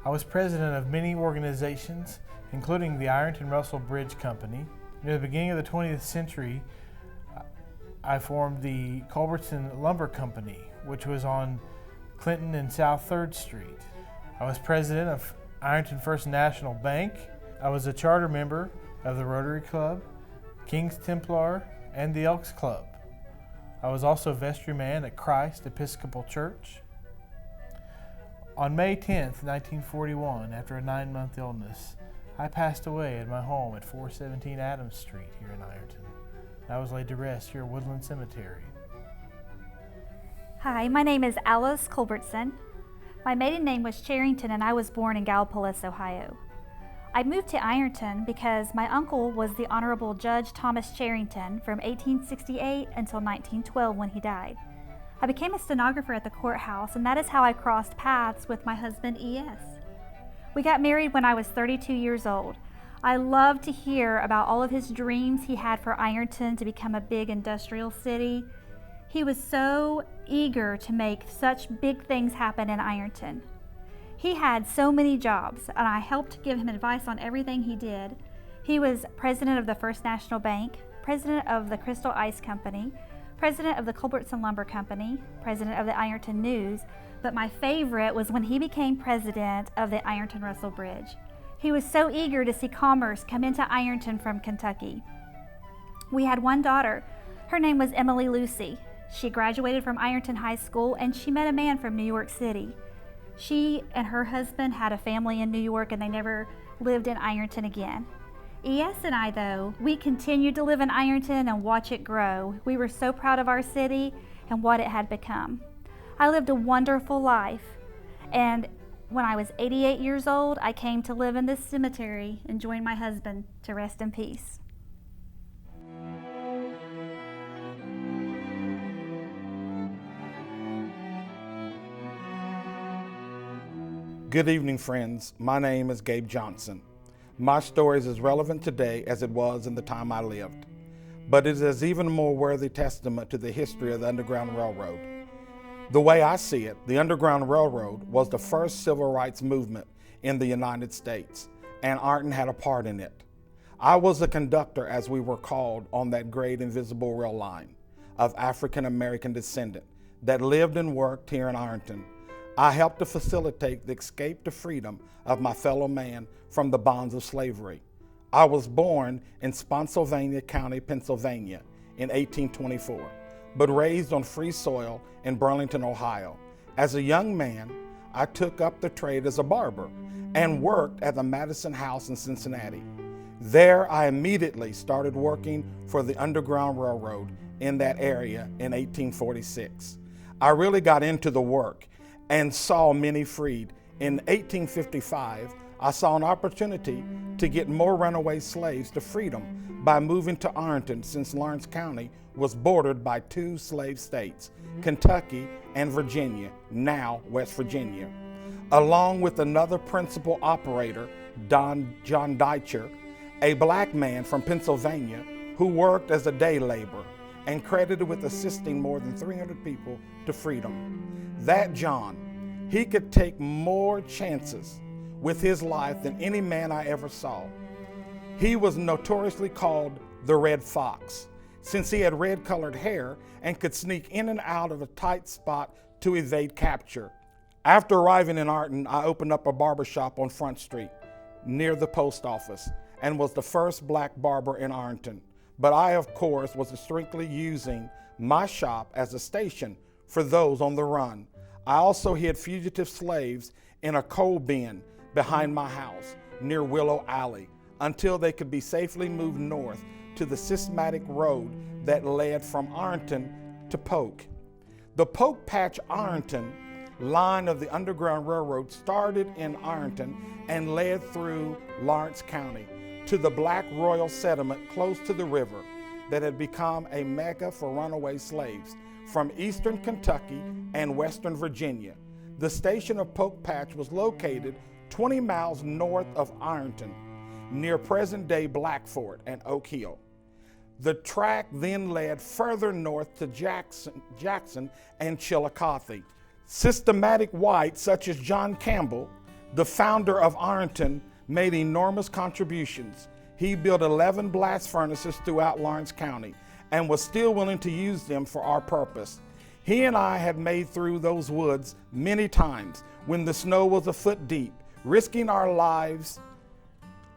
I was president of many organizations, including the Ironton Russell Bridge Company. Near the beginning of the 20th century, I formed the Culbertson Lumber Company, which was on Clinton and South 3rd Street. I was president of Ironton First National Bank. I was a charter member of the Rotary Club, King's Templar, and the Elks Club. I was also vestryman at Christ Episcopal Church. On May 10th, 1941, after a 9-month illness, I passed away at my home at 417 Adams Street here in Ironton. I was laid to rest here at Woodland Cemetery. Hi, my name is Alice Culbertson. My maiden name was Charrington, and I was born in Gallipolis, Ohio. I moved to Ironton because my uncle was the Honorable Judge Thomas Charrington from 1868 until 1912 when he died. I became a stenographer at the courthouse, and that is how I crossed paths with my husband, E.S. We got married when I was 32 years old. I loved to hear about all of his dreams he had for Ironton to become a big industrial city. He was so eager to make such big things happen in Ironton. He had so many jobs, and I helped give him advice on everything he did. He was president of the First National Bank, president of the Crystal Ice Company, president of the Culbertson Lumber Company, president of the Ironton News, but my favorite was when he became president of the Ironton Russell Bridge. He was so eager to see commerce come into Ironton from Kentucky. We had one daughter. Her name was Emily Lucy. She graduated from Ironton High School, and she met a man from New York City. She and her husband had a family in New York, and they never lived in Ironton again. E.S. and I, though, we continued to live in Ironton and watch it grow. We were so proud of our city and what it had become. I lived a wonderful life, and when I was 88 years old, I came to live in this cemetery and joined my husband to rest in peace. Good evening, friends. My name is Gabe Johnson. My story is as relevant today as it was in the time I lived, but it is even more worthy testament to the history of the Underground Railroad. The way I see it, the Underground Railroad was the first civil rights movement in the United States, and Ironton had a part in it. I was a conductor, as we were called, on that great invisible rail line of African American descent that lived and worked here in Ironton. I helped to facilitate the escape to freedom of my fellow man from the bonds of slavery. I was born in Spotsylvania County, Pennsylvania in 1824, but raised on free soil in Burlington, Ohio. As a young man, I took up the trade as a barber and worked at the Madison House in Cincinnati. There, I immediately started working for the Underground Railroad in that area in 1846. I really got into the work and saw many freed. In 1855, I saw an opportunity to get more runaway slaves to freedom by moving to Ironton, since Lawrence County was bordered by 2 slave states, Kentucky and Virginia, now West Virginia. Along with another principal operator, John Deutcher, a black man from Pennsylvania who worked as a day laborer and credited with assisting more than 300 people to freedom. That John, he could take more chances with his life than any man I ever saw. He was notoriously called the Red Fox, since he had red-colored hair and could sneak in and out of a tight spot to evade capture. After arriving in Ironton, I opened up a barbershop on Front Street near the post office and was the first black barber in Ironton. But I, of course, was strictly using my shop as a station for those on the run. I also hid fugitive slaves in a coal bin behind my house near Willow Alley until they could be safely moved north to the systematic road that led from Ironton to Polk. The Polk Patch Ironton line of the Underground Railroad started in Ironton and led through Lawrence County to the Black Royal settlement close to the river that had become a mecca for runaway slaves from eastern Kentucky and western Virginia. The station of Polk Patch was located 20 miles north of Ironton, near present-day Blackford and Oak Hill. The track then led further north to Jackson and Chillicothe. Systematic whites such as John Campbell, the founder of Ironton, made enormous contributions. He built 11 blast furnaces throughout Lawrence County and was still willing to use them for our purpose. He and I had made through those woods many times when the snow was a foot deep, risking our lives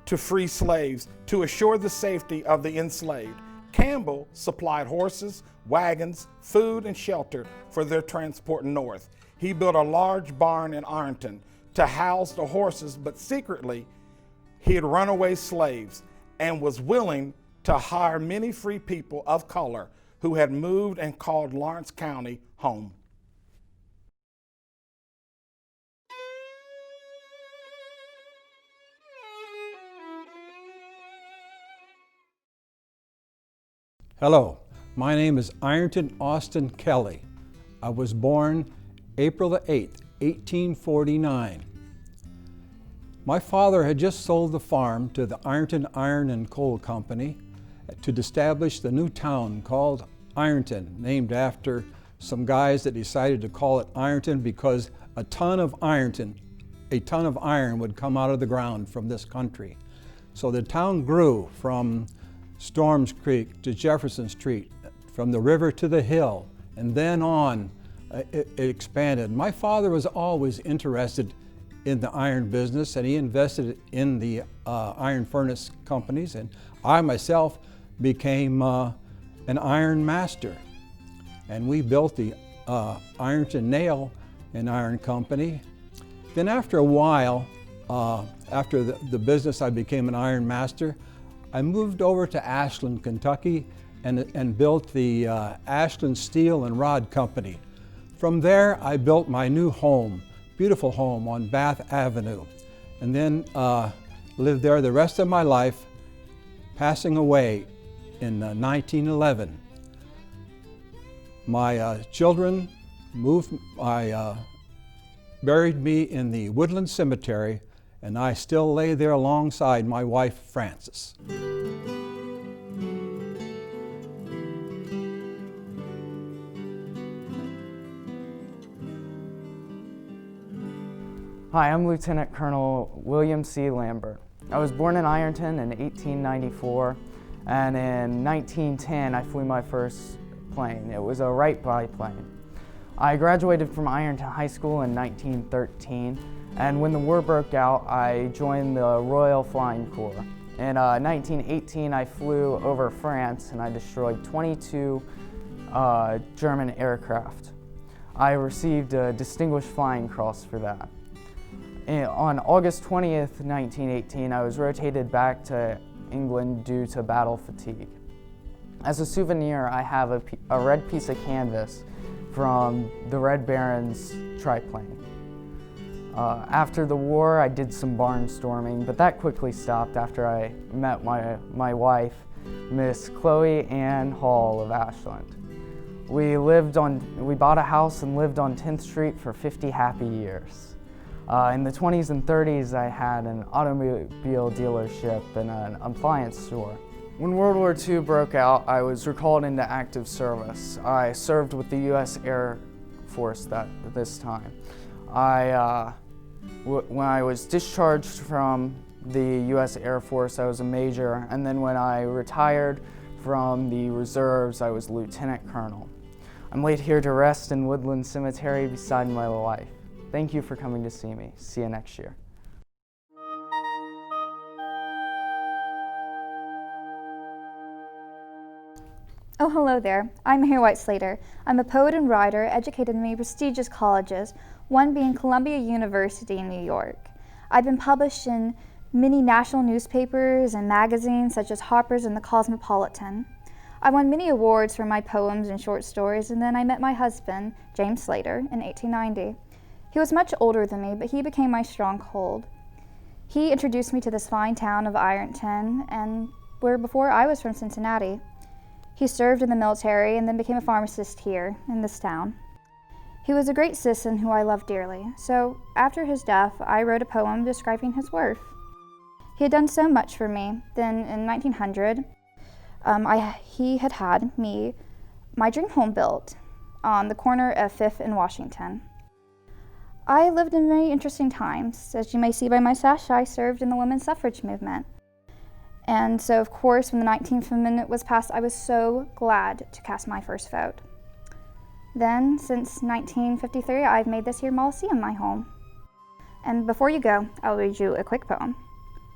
to free slaves to assure the safety of the enslaved. Campbell supplied horses, wagons, food, and shelter for their transport north. He built a large barn in Ironton to house the horses, but secretly he had runaway slaves and was willing to hire many free people of color who had moved and called Lawrence County home. Hello, my name is Ironton Austin Kelly. I was born April the 8th, 1849. My father had just sold the farm to the Ironton Iron and Coal Company to establish the new town called Ironton, named after some guys that decided to call it Ironton because a ton of iron would come out of the ground from this country. So the town grew from Storms Creek to Jefferson Street, from the river to the hill, and then on it expanded. My father was always interested in the iron business, and he invested in the iron furnace companies, and I myself became an iron master. And we built the Ironton Nail and Iron Company. Then after a while, after the business, I became an iron master. I moved over to Ashland, Kentucky, and built the Ashland Steel and Rod Company. From there, I built my new home, beautiful home on Bath Avenue, and then lived there the rest of my life, passing away in 1911. My children buried me in the Woodland Cemetery, and I still lay there alongside my wife, Frances. Hi, I'm Lieutenant Colonel William C. Lambert. I was born in Ironton in 1894, and in 1910 I flew my first plane. It was a Wright biplane. I graduated from Ironton High School in 1913, and when the war broke out, I joined the Royal Flying Corps. In 1918, I flew over France and I destroyed 22 German aircraft. I received a Distinguished Flying Cross for that. On August 20th, 1918, I was rotated back to England due to battle fatigue. As a souvenir, I have a red piece of canvas from the Red Baron's triplane. After the war, I did some barnstorming, but that quickly stopped after I met my wife, Miss Chloe Ann Hall of Ashland. We bought a house and lived on 10th Street for 50 happy years. In the 20s and 30s, I had an automobile dealership and an appliance store. When World War II broke out, I was recalled into active service. I served with the U.S. Air Force this time. When I was discharged from the U.S. Air Force, I was a major, and then when I retired from the reserves, I was lieutenant colonel. I'm laid here to rest in Woodland Cemetery beside my wife. Thank you for coming to see me. See you next year. Oh, hello there. I'm Mary White Slater. I'm a poet and writer, educated in many prestigious colleges, one being Columbia University in New York. I've been published in many national newspapers and magazines such as Harper's and the Cosmopolitan. I won many awards for my poems and short stories, and then I met my husband, James Slater, in 1890. He was much older than me, but he became my stronghold. He introduced me to this fine town of Ironton, and where before I was from Cincinnati. He served in the military and then became a pharmacist here in this town. He was a great citizen who I loved dearly, so after his death, I wrote a poem describing his worth. He had done so much for me. Then in 1900, he had me my dream home built on the corner of 5th and Washington. I lived in very interesting times. As you may see by my sash, I served in the women's suffrage movement. And so, of course, when the 19th Amendment was passed, I was so glad to cast my first vote. Then, since 1953, I've made this here Mausoleum my home. And before you go, I'll read you a quick poem.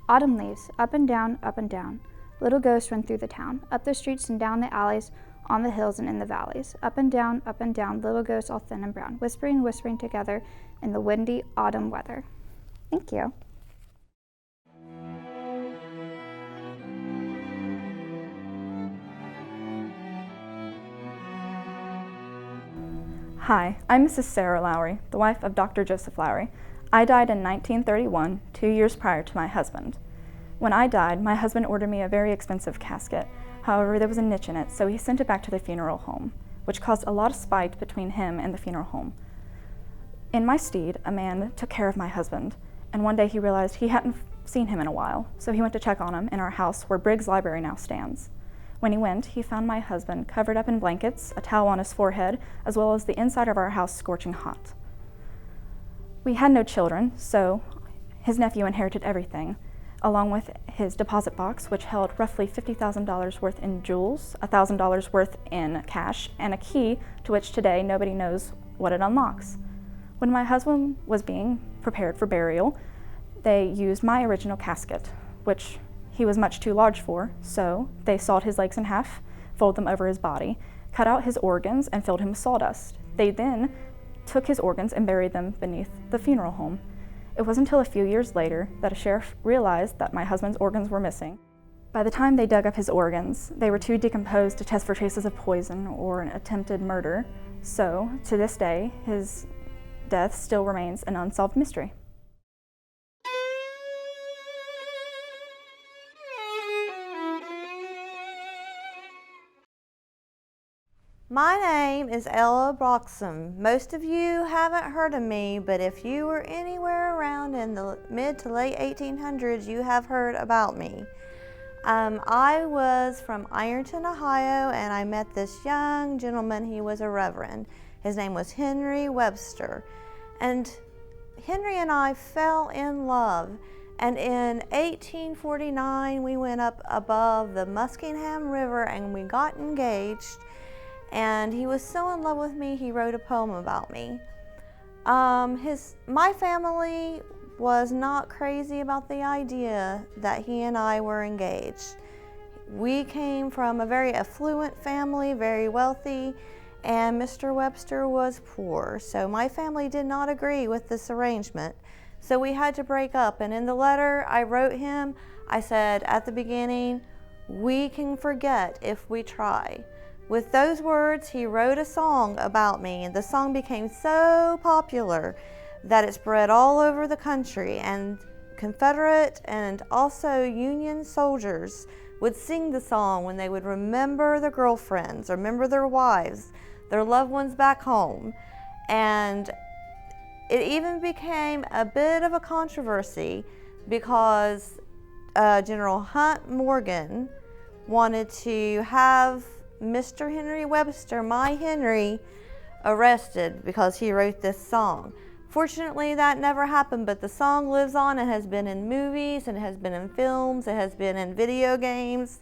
Autumn leaves, up and down, little ghosts run through the town, up the streets and down the alleys, on the hills and in the valleys, up and down, little ghosts all thin and brown, whispering, whispering together in the windy autumn weather. Thank you. Hi, I'm Mrs. Sarah Lowry, the wife of Dr. Joseph Lowry. I died in 1931, 2 years prior to my husband. When I died, my husband ordered me a very expensive casket. However, there was a niche in it, so he sent it back to the funeral home, which caused a lot of spite between him and the funeral home. In my stead, a man took care of my husband, and one day he realized he hadn't seen him in a while, so he went to check on him in our house where Briggs Library now stands. When he went, he found my husband covered up in blankets, a towel on his forehead, as well as the inside of our house scorching hot. We had no children, so his nephew inherited everything, along with his deposit box, which held roughly $50,000 worth in jewels, $1,000 worth in cash, and a key to which today nobody knows what it unlocks. When my husband was being prepared for burial, they used my original casket, which he was much too large for, so they sawed his legs in half, folded them over his body, cut out his organs, and filled him with sawdust. They then took his organs and buried them beneath the funeral home. It wasn't until a few years later that a sheriff realized that my husband's organs were missing. By the time they dug up his organs, they were too decomposed to test for traces of poison or an attempted murder, so to this day, his death still remains an unsolved mystery. My name is Ella Bloxam. Most of you haven't heard of me, but if you were anywhere around in the mid to late 1800s, you have heard about me. I was from Ironton, Ohio, and I met this young gentleman. He was a reverend. His name was Henry Webster. And Henry and I fell in love. And in 1849, we went up above the Muskingum River and we got engaged. And he was so in love with me, he wrote a poem about me. My family was not crazy about the idea that he and I were engaged. We came from a very affluent family, very wealthy, and Mr. Webster was poor. So my family did not agree with this arrangement. So we had to break up. And in the letter I wrote him, I said at the beginning, "We can forget if we try." With those words, he wrote a song about me, and the song became so popular that it spread all over the country, and Confederate and also Union soldiers would sing the song when they would remember their girlfriends, remember their wives, their loved ones back home. And it even became a bit of a controversy because General Hunt Morgan wanted to have Mr. Henry Webster, my Henry, arrested because he wrote this song. Fortunately, that never happened, but the song lives on. It has been in movies, it has been in films, it has been in video games.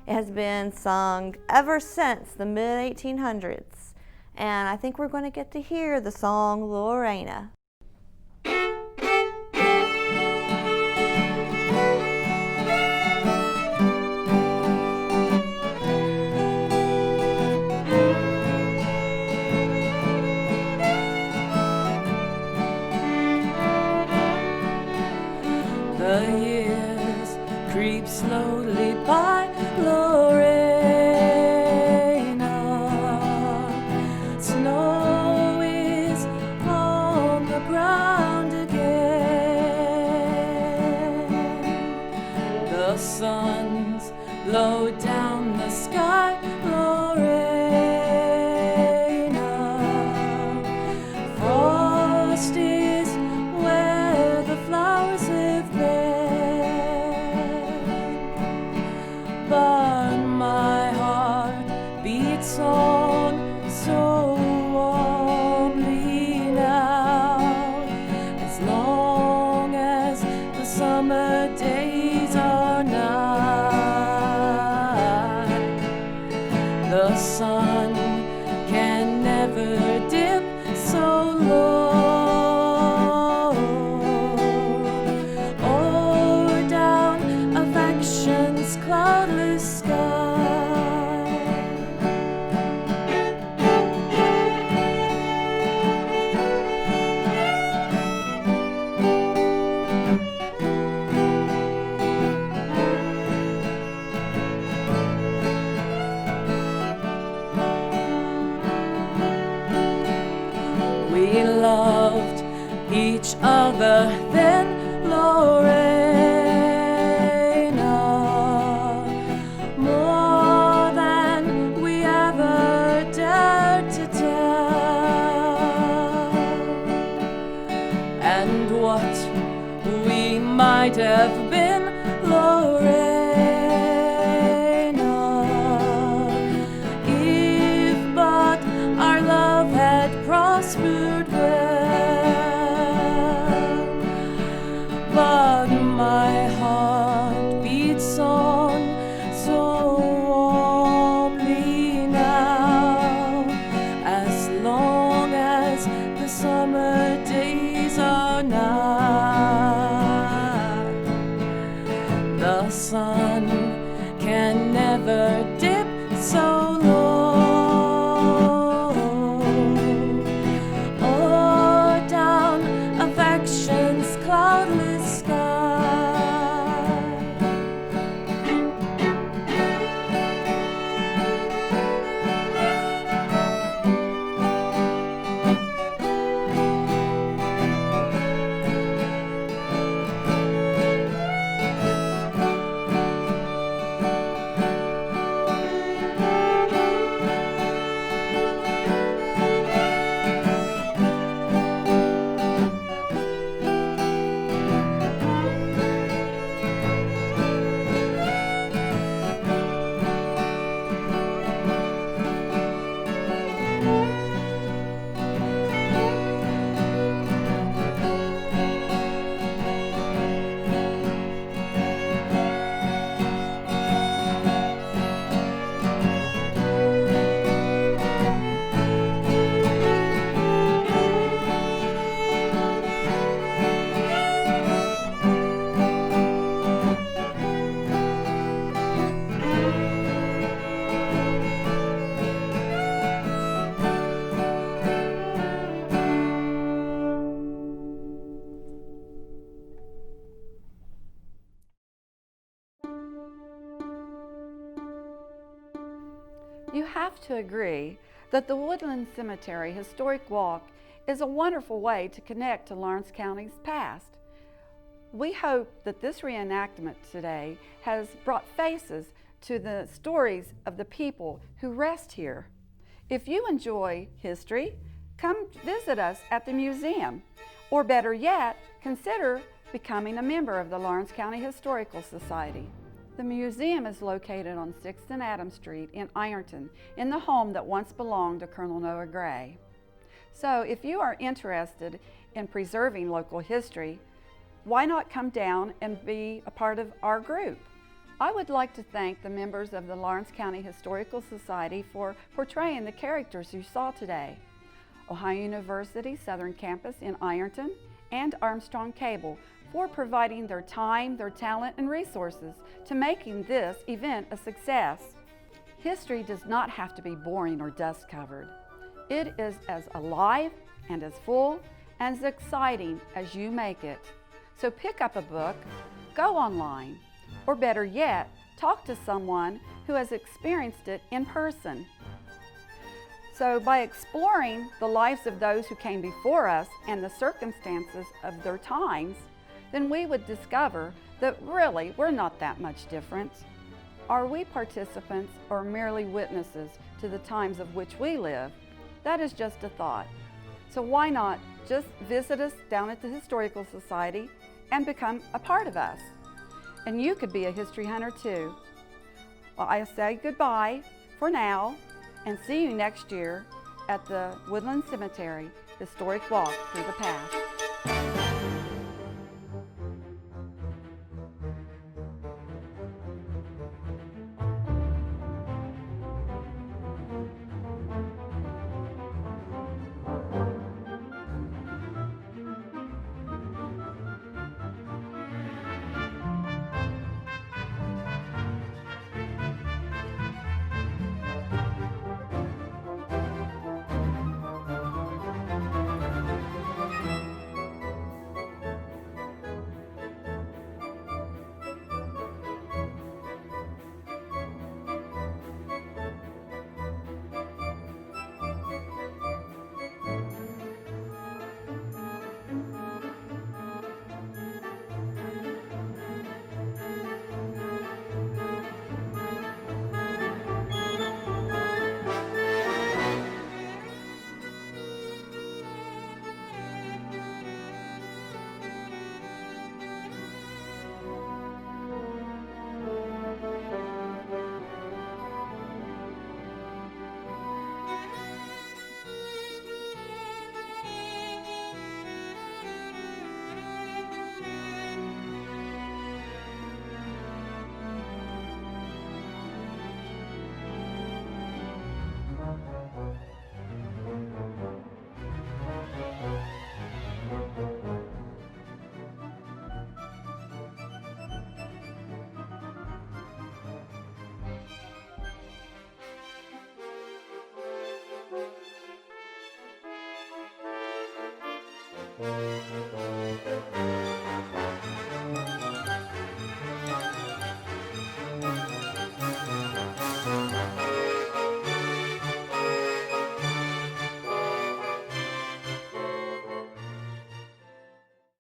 It has been sung ever since the mid-1800s. And I think we're going to get to hear the song Lorena. The years creep slowly by, Lorena. Snow is on the ground again. The sun's low down the sky, Lorena. Frost is where the flowers have been, but my heart beats on so warmly now, as long as the summer days are nigh. The sun can never dip so low or down affection's cloudless sky. We loved each other then, Lorena, more than we ever dared to tell. And what we might have been, Lorena, if but our love had prospered well. But my heart beats on so warmly now, as long as the summer days are nigh. The sun can never dip so low or down affection's cloudless sky. You have to agree that the Woodland Cemetery Historic Walk is a wonderful way to connect to Lawrence County's past. We hope that this reenactment today has brought faces to the stories of the people who rest here. If you enjoy history, come visit us at the museum, or better yet, consider becoming a member of the Lawrence County Historical Society. The museum is located on 6th and Adams Street in Ironton, in the home that once belonged to Colonel Noah Gray. So if you are interested in preserving local history, why not come down and be a part of our group? I would like to thank the members of the Lawrence County Historical Society for portraying the characters you saw today. Ohio University Southern Campus in Ironton and Armstrong Cable for providing their time, their talent, and resources to making this event a success. History does not have to be boring or dust-covered. It is as alive and as full and as exciting as you make it. So pick up a book, go online, or better yet, talk to someone who has experienced it in person. So by exploring the lives of those who came before us and the circumstances of their times, then we would discover that really we're not that much different. Are we participants or merely witnesses to the times of which we live? That is just a thought. So why not just visit us down at the Historical Society and become a part of us? And you could be a history hunter too. Well, I say goodbye for now and see you next year at the Woodland Cemetery Historic Walk Through the Past.